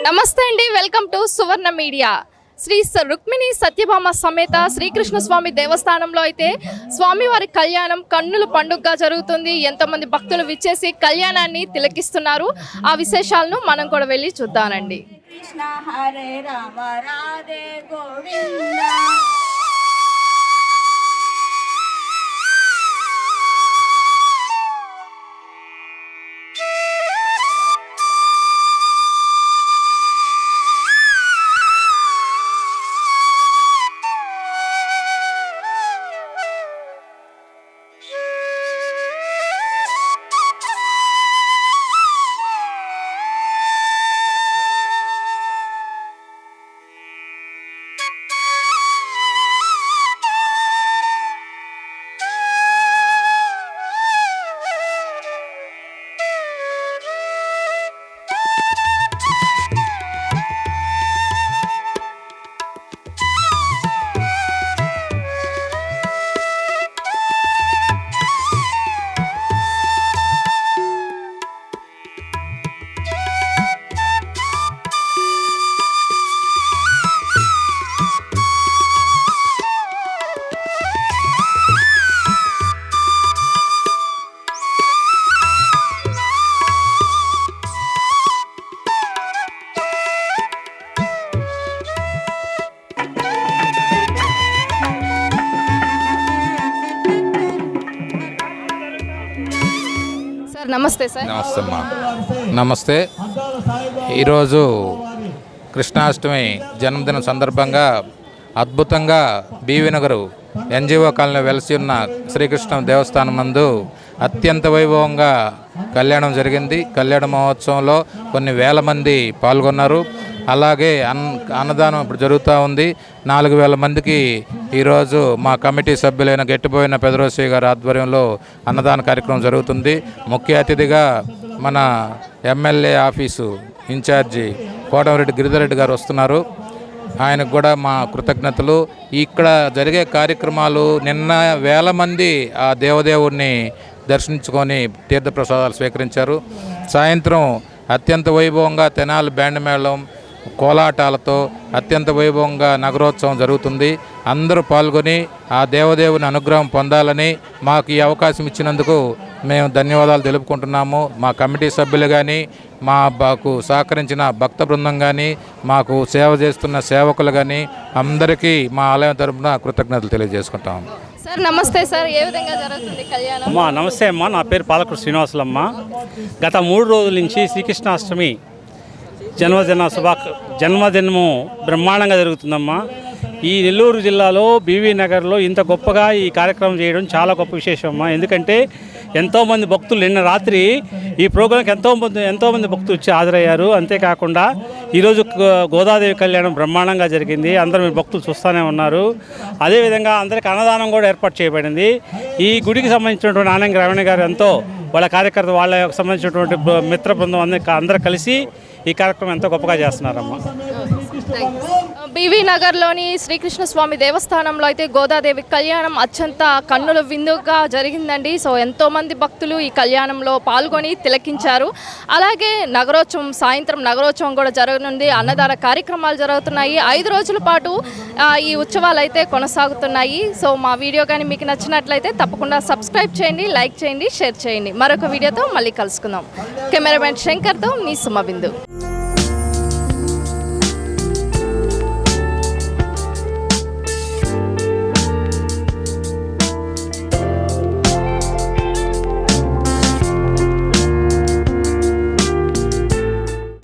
నమస్తే అండి, welcome to Suvarna media. Shri Rukmini Satyabhama సమేత శ్రీకృష్ణ స్వామి దేవస్థానంలో అయితే స్వామివారి కళ్యాణం కన్నుల పండుగగా జరుగుతుంది. ఎంతోమంది భక్తులు విచ్చేసి కళ్యాణాన్ని తిలకిస్తున్నారు. ఆ విశేషాలను మనం కూడా వెళ్ళి చూద్దామండి. కృష్ణ హరే రామ రాధే గోవింద. నమస్తే సార్. నమస్తే అమ్మా. నమస్తే. ఈరోజు కృష్ణాష్టమి జన్మదినం సందర్భంగా అద్భుతంగా బీవీ నగరు ఎన్జిఓ కాలనీ వెలసి ఉన్న శ్రీకృష్ణ దేవస్థానం నందు అత్యంత వైభవంగా కళ్యాణం జరిగింది. కళ్యాణ మహోత్సవంలో కొన్ని వేల మంది పాల్గొన్నారు. అలాగే అన్నదానం ఇప్పుడు జరుగుతూ ఉంది. 4,000 మందికి ఈరోజు మా కమిటీ సభ్యులైన గట్టిపోయిన పెదరోసి గారి ఆధ్వర్యంలో అన్నదాన కార్యక్రమం జరుగుతుంది. ముఖ్య అతిథిగా మన MLA office incharge Kotamreddy Giridhar Reddy గారు వస్తున్నారు. ఆయనకు కూడా మా కృతజ్ఞతలు. ఇక్కడ జరిగే కార్యక్రమాలు నిన్న వేల మంది ఆ దేవదేవుడిని దర్శించుకొని తీర్థప్రసాదాలు స్వీకరించారు. సాయంత్రం అత్యంత వైభవంగా తెనాలి బ్యాండ్ మేళం కోలాటాలతో అత్యంత వైభవంగా నగరోత్సవం జరుగుతుంది. అందరూ పాల్గొని ఆ దేవదేవుని అనుగ్రహం పొందాలని మాకు ఈ అవకాశం ఇచ్చినందుకు మేము ధన్యవాదాలు తెలుపుకుంటున్నాము. మా కమిటీ సభ్యులు కానీ, మాకు సహకరించిన భక్త బృందం కానీ, మాకు సేవ చేస్తున్న సేవకులు కానీ అందరికీ మా ఆలయం తరపున కృతజ్ఞతలు తెలియజేసుకుంటాము. సార్ నమస్తే సార్, ఏ విధంగా జరుగుతుంది కళ్యాణం? అమ్మా నమస్తే అమ్మా, నా పేరు పాలకుడు శ్రీనివాసులమ్మ. గత 3 రోజుల నుంచి శ్రీకృష్ణాష్టమి జన్మదినము బ్రహ్మాండంగా జరుగుతుందమ్మా. ఈ నెల్లూరు జిల్లాలో బీవీ నగర్లో ఇంత గొప్పగా ఈ కార్యక్రమం చేయడం చాలా గొప్ప విశేషం అమ్మా. ఎందుకంటే ఎంతోమంది భక్తులు నిన్న రాత్రి ఈ ప్రోగ్రాంకి ఎంతోమంది భక్తులు వచ్చి హాజరయ్యారు. అంతేకాకుండా ఈరోజు గోదాదేవి కళ్యాణం బ్రహ్మాండంగా జరిగింది. అందరూ మీరు భక్తులు చూస్తూనే ఉన్నారు. అదేవిధంగా అందరికీ అన్నదానం కూడా ఏర్పాటు చేయబడింది. ఈ గుడికి సంబంధించినటువంటి ఆనంద్ రమణ గారు ఎంతో వాళ్ళ కార్యకర్త వాళ్ళకి సంబంధించినటువంటి మిత్ర బృందం అందరూ కలిసి ఈ కార్యక్రమం ఎంతో గొప్పగా చేస్తున్నారమ్మా. బీవీ నగర్లోని శ్రీకృష్ణ స్వామి దేవస్థానంలో అయితే గోదాదేవి కళ్యాణం అత్యంత కన్నుల విందుగా జరిగిందండి. సో ఎంతోమంది భక్తులు ఈ కళ్యాణంలో పాల్గొని తిలకించారు. అలాగే సాయంత్రం నగరోత్సవం కూడా జరగనుంది. అన్నదాన కార్యక్రమాలు జరుగుతున్నాయి. 5 రోజుల పాటు ఈ ఉత్సవాలు అయితే కొనసాగుతున్నాయి. సో మా వీడియో కానీ మీకు నచ్చినట్లయితే తప్పకుండా సబ్స్క్రైబ్ చేయండి, లైక్ చేయండి, షేర్ చేయండి. మరొక వీడియోతో మళ్ళీ కలుసుకుందాం. కెమెరామెన్ శంకర్తో మీ సుమ బిందు.